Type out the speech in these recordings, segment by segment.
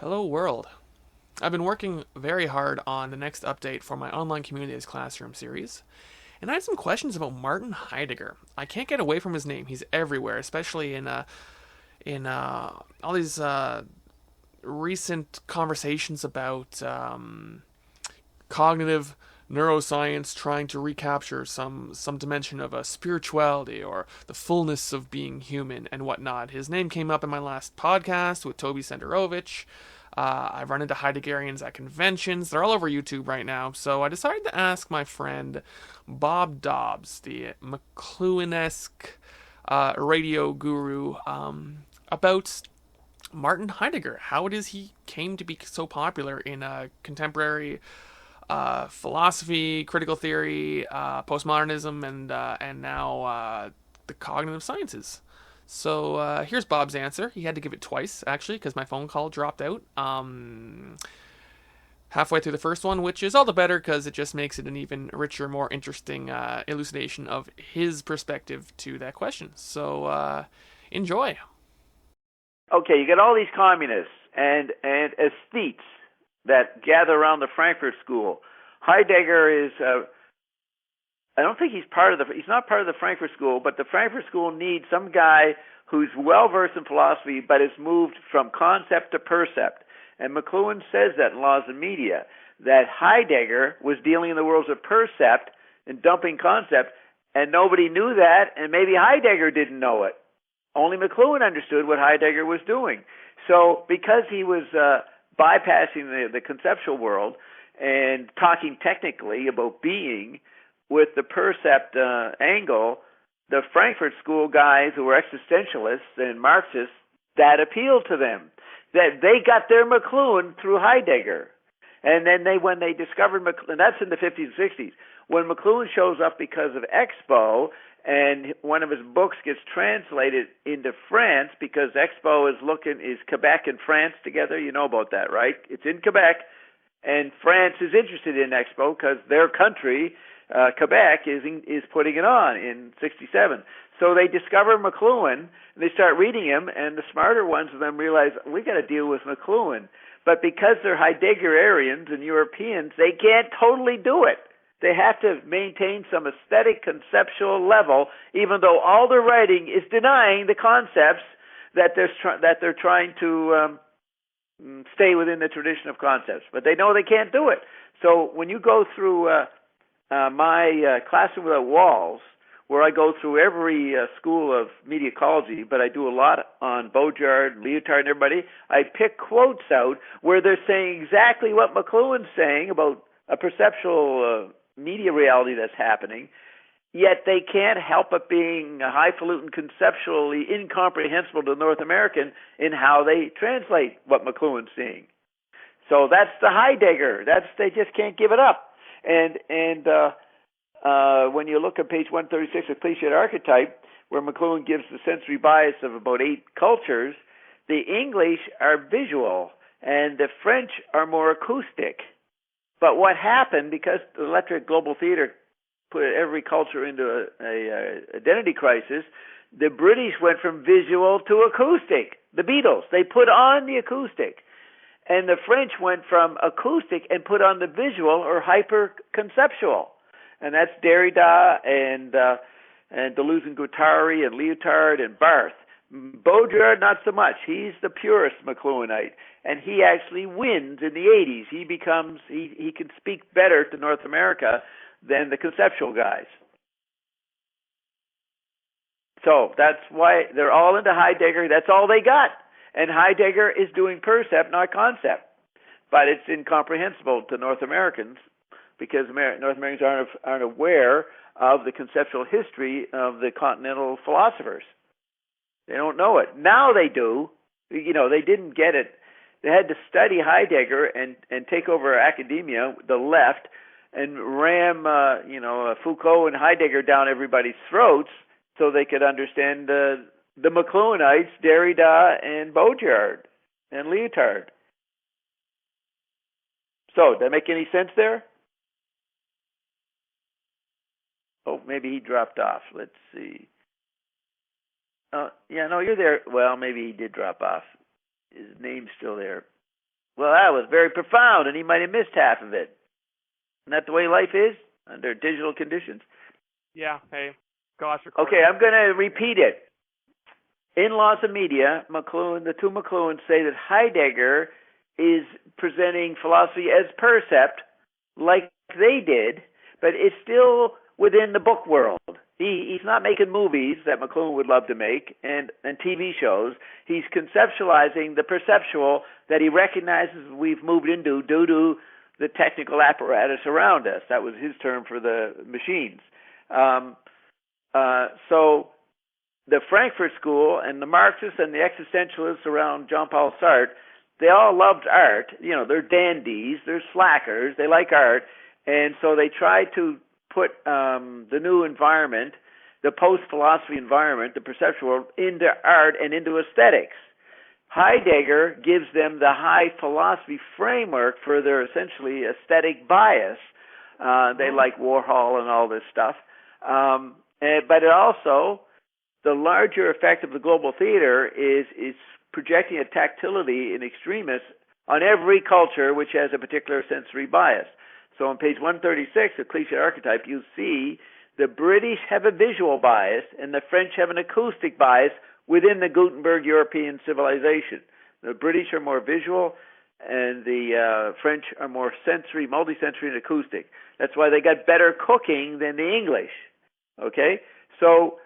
Hello, world. I've been working very hard on the next update for my online communities classroom series, and I had some questions about Martin Heidegger. I can't get away from his name. He's everywhere, especially in all these recent conversations about cognitive neuroscience trying to recapture some dimension of a spirituality or the fullness of being human and whatnot. His name came up in my last podcast with Toby Senderovich. I've run into Heideggerians at conventions. They're all over YouTube right now. So I decided to ask my friend Bob Dobbs, the McLuhan-esque radio guru, about Martin Heidegger, how it is he came to be so popular in contemporary philosophy, critical theory, postmodernism, and now the cognitive sciences. So here's Bob's answer. He had to give it twice, actually, because my phone call dropped out halfway through the first one, which is all the better because it just makes it an even richer, more interesting elucidation of his perspective to that question. So enjoy. Okay, you got all these communists and aesthetes that gather around the Frankfurt School. Heidegger is, I don't think he's not part of the Frankfurt School, but the Frankfurt School needs some guy who's well-versed in philosophy but has moved from concept to percept. And McLuhan says that in Laws and Media, that Heidegger was dealing in the worlds of percept and dumping concept, and nobody knew that, and maybe Heidegger didn't know it. Only McLuhan understood what Heidegger was doing. So because he was bypassing the conceptual world and talking technically about being with the percept angle, the Frankfurt School guys who were existentialists and Marxists, that appealed to them. That they got their McLuhan through Heidegger. And then when they discovered McLuhan, and that's in the 50s and 60s, when McLuhan shows up because of Expo, and one of his books gets translated into France because Expo is Quebec and France together. You know about that, right? It's in Quebec, and France is interested in Expo because their country, Quebec, is putting it on in '67. So they discover McLuhan, and they start reading him, and the smarter ones of them realize, we got to deal with McLuhan. But because they're Heideggerians and Europeans, they can't totally do it. They have to maintain some aesthetic, conceptual level, even though all their writing is denying the concepts that they're trying to stay within the tradition of concepts. But they know they can't do it. So when you go through my Classroom Without Walls, where I go through every school of media ecology, but I do a lot on Baudrillard, Lyotard, and everybody, I pick quotes out where they're saying exactly what McLuhan's saying about a perceptual media reality that's happening, yet they can't help but being highfalutin, conceptually incomprehensible to the North American in how they translate what McLuhan's seeing. So that's the Heidegger. They just can't give it up. And when you look at page 136 of Cliched Archetype, where McLuhan gives the sensory bias of about 8 cultures, the English are visual and the French are more acoustic. But what happened, because the electric global theater put every culture into a identity crisis, the British went from visual to acoustic. The Beatles, they put on the acoustic. And the French went from acoustic and put on the visual or hyper-conceptual. And that's Derrida and Deleuze and Guattari and Lyotard and Barthes. Baudrillard, not so much. He's the purest McLuhanite, and he actually wins in the 80s. He can speak better to North America than the conceptual guys. So that's why they're all into Heidegger. That's all they got. And Heidegger is doing percept, not concept. But it's incomprehensible to North Americans because North Americans aren't aware of the conceptual history of the continental philosophers. They don't know it. Now they do. You know, they didn't get it. They had to study Heidegger and take over academia, the left, and ram, Foucault and Heidegger down everybody's throats so they could understand the McLuhanites, Derrida and Baudrillard and Lyotard. So, did that make any sense there? Oh, maybe he dropped off. Let's see. Yeah, no, you're there. Well, maybe he did drop off. His name's still there. Well, that was very profound, and he might have missed half of it. Isn't that the way life is under digital conditions? Yeah, hey, gosh, Okay, I'm going to repeat it. In Laws of Media, McLuhan, the two McLuhans say that Heidegger is presenting philosophy as percept, like they did, but it's still within the book world. He's not making movies that McLuhan would love to make and TV shows. He's conceptualizing the perceptual that he recognizes we've moved into due to the technical apparatus around us. That was his term for the machines. So the Frankfurt School and the Marxists and the existentialists around Jean-Paul Sartre, they all loved art. You know, they're dandies, they're slackers, they like art, and so they tried to put the new environment, the post-philosophy environment, the perceptual world, into art and into aesthetics. Heidegger gives them the high philosophy framework for their essentially aesthetic bias. They like Warhol and all this stuff. But it also, the larger effect of the global theater is projecting a tactility in extremis on every culture which has a particular sensory bias. So on page 136 of Cliché Archetype, you see the British have a visual bias and the French have an acoustic bias within the Gutenberg European civilization. The British are more visual and the French are more sensory, multisensory and acoustic. That's why they got better cooking than the English. Okay? So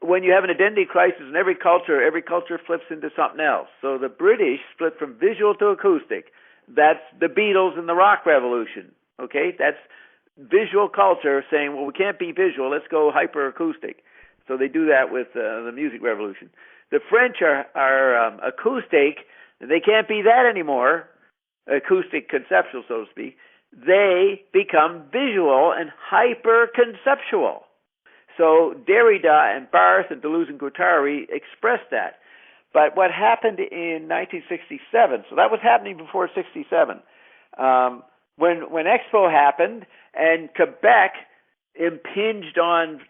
when you have an identity crisis in every culture flips into something else. So the British split from visual to acoustic. That's the Beatles and the rock revolution. Okay? That's visual culture saying, well, we can't be visual, let's go hyper-acoustic. So they do that with the music revolution. The French are acoustic. They can't be that anymore, acoustic conceptual, so to speak. They become visual and hyper-conceptual. So Derrida and Barthes and Deleuze and Guattari expressed that. But what happened in 1967, so that was happening before 67, when Expo happened and Quebec impinged on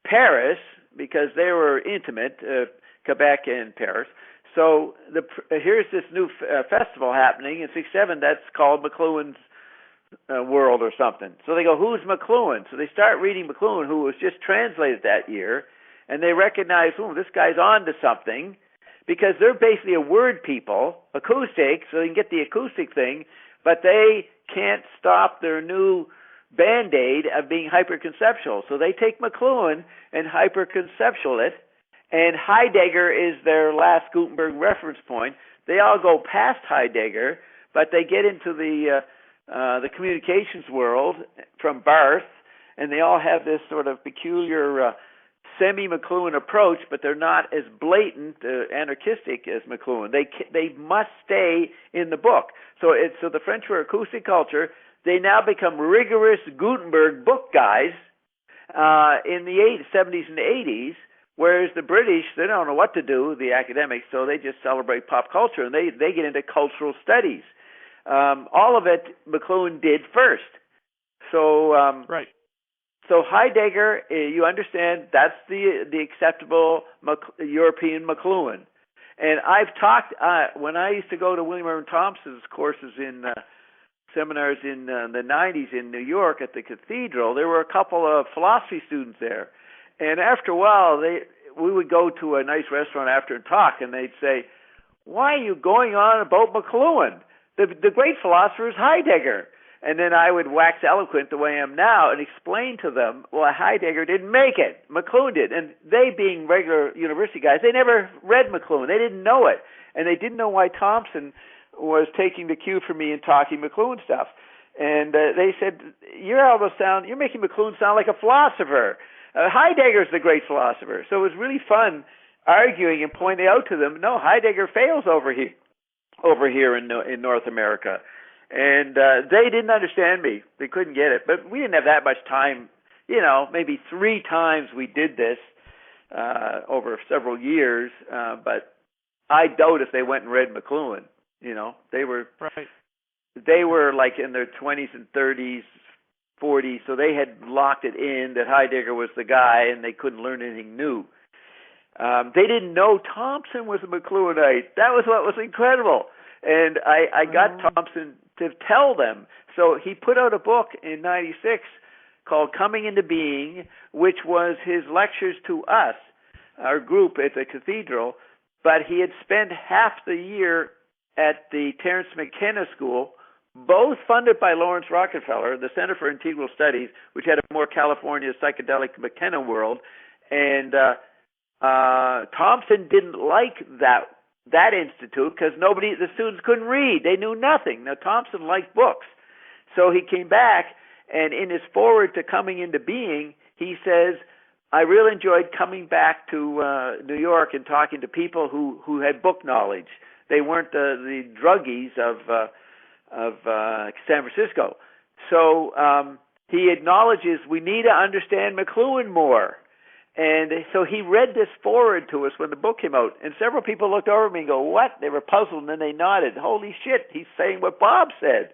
Paris because they were intimate, Quebec and Paris. So here's this new festival happening in 67 that's called McLuhan's World or something. So they go, who's McLuhan? So they start reading McLuhan, who was just translated that year, and they recognize, oh, this guy's on to something, because they're basically a word people, acoustic, so they can get the acoustic thing, but they can't stop their new Band-Aid of being hyperconceptual. So they take McLuhan and hyperconceptual it, and Heidegger is their last Gutenberg reference point. They all go past Heidegger, but they get into the communications world from Barthes, and they all have this sort of peculiar semi-McLuhan approach, but they're not as blatant, anarchistic as McLuhan. They must stay in the book. So the French were acoustic culture. They now become rigorous Gutenberg book guys in the 70s and 80s, whereas the British, they don't know what to do, the academics, so they just celebrate pop culture, and they get into cultural studies. All of it McLuhan did first. So right. So Heidegger, you understand, that's the acceptable European McLuhan. And I've talked, when I used to go to William Irwin Thompson's courses in seminars in the 90s in New York at the Cathedral, there were a couple of philosophy students there. And after a while, we would go to a nice restaurant after and talk, and they'd say, why are you going on about McLuhan? The great philosopher is Heidegger. And then I would wax eloquent the way I am now and explain to them, well, Heidegger didn't make it. McLuhan did. And they, being regular university guys, they never read McLuhan. They didn't know it. And they didn't know why Thompson was taking the cue for me and talking McLuhan stuff. And they said, you're making McLuhan sound like a philosopher. Heidegger's the great philosopher. So it was really fun arguing and pointing out to them, no, Heidegger fails over here in North America. And they didn't understand me. They couldn't get it. But we didn't have that much time. You know, maybe 3 times we did this over several years. But I doubt if they went and read McLuhan. You know, they were like in their 20s and 30s, 40s, so they had locked it in that Heidegger was the guy, and they couldn't learn anything new. They didn't know Thompson was a McLuhanite. That was what was incredible. And I got Thompson to tell them. So he put out a book in '96 called Coming into Being, which was his lectures to us, our group at the cathedral. But he had spent half the year at the Terence McKenna School, both funded by Lawrence Rockefeller, the Center for Integral Studies, which had a more California psychedelic McKenna world. And Thompson didn't like that institute because the students couldn't read. They knew nothing. Now, Thompson liked books. So he came back, and in his foreword to Coming into Being, he says, I really enjoyed coming back to New York and talking to people who had book knowledge. They weren't the druggies of San Francisco. So he acknowledges we need to understand McLuhan more. And so he read this forward to us when the book came out, and several people looked over at me and go, what? They were puzzled, and then they nodded. Holy shit, he's saying what Bob said.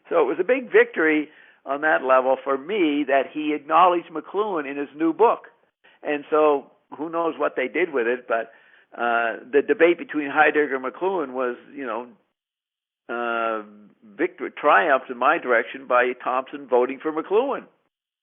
So it was a big victory on that level for me that he acknowledged McLuhan in his new book. And so who knows what they did with it, but the debate between Heidegger and McLuhan was, triumphed in my direction by Thompson voting for McLuhan.